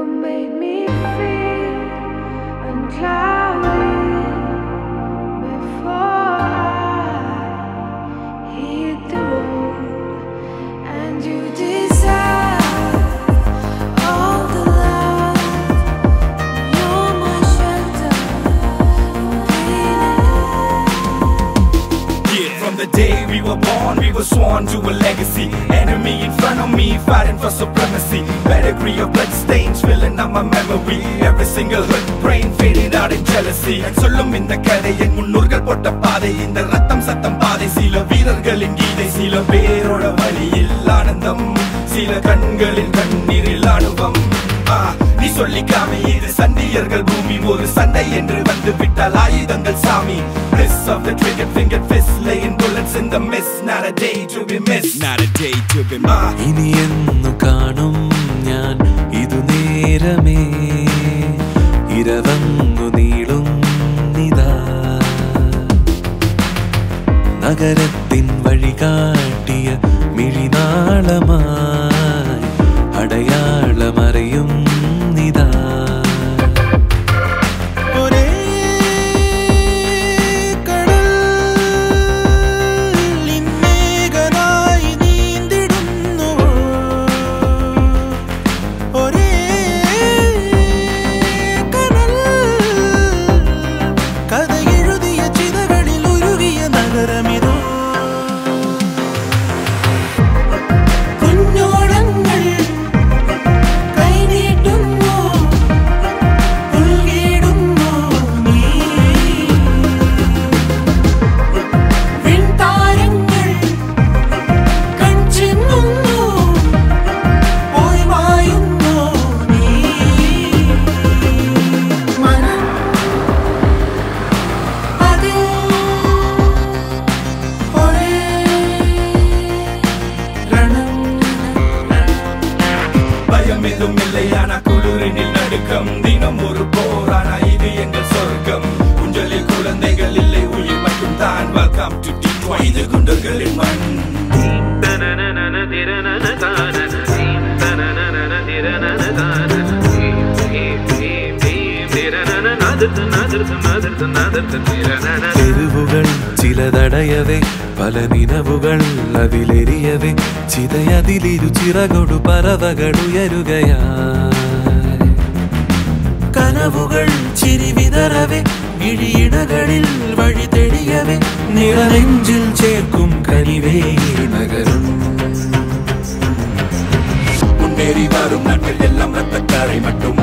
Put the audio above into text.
made me feel uncloudy before I hit the road, and you deserve all the love. You're my shelter, yeah. From the day we were born, we were sworn to a legacy. Enemy in front of me, fighting for supremacy. Pedigree of blood stains filling up my memory. Every single hood brain fading out in jealousy. And sollum inda kadai en munnurgal potta paadai, inda rattam sattam paadai. Sila veerargalin geethai, sila peroda valiyil aanandam, sila kangalil kanniril anuvam. நீ சொல்லிக்காம இது சண்டியர்கள் பூமி, ஒரு சண்டை என்று வந்து விட்டால் ஆயுதங்கள் சாமி. Bliss of the trigger finger fist, laying bullets in the mist. Not a day to be missed, not a day to be missed. ഇനി എന്നു കാണും ഞാൻ ഇതു നേരമേ, ഇരവങ്ങു നീളുന്നിതാ. നഗരത്തിൻ വഴി കാട്ടിയ മിഴിനാളമായി അടയാളമറിയും നിതാ. ഒരേ കടലിൻ മേഘനായി നീന്തിടുന്നു, ഒരേ കടൽ കഥ എഴുതിയ ചിതകളിൽ ഉരുകിയ നഗരമിതോ. இல்லையானா குளிரினில் நடுக்கம், தினம் ஒரு போரானா இது எங்கள் சொர்க்கம். குஞ்சலில் குழந்தைகள் இல்லை, உயிர் மட்டும் தான். வெல்கம் டு Detroit, இது குண்டர்களின் மண். തെരുവുകൾ ചിലതടയവേ, പല നിലവുകൾ അതിലെരിയവേ, ചിതയതിലിരു ചിറകൊടു പറവകളുയരുകയായി. കനവുകൾ ചിരി വിതറവേ, ഇഴിയിടകളിൽ വഴി തെളിയവേ, നിറനെഞ്ചിൽ ചേർക്കും കനിവേ നഗരം. முன்னேறி வரும் நாட்கள் எல்லாம் ரத்தக்காரை மட்டும்.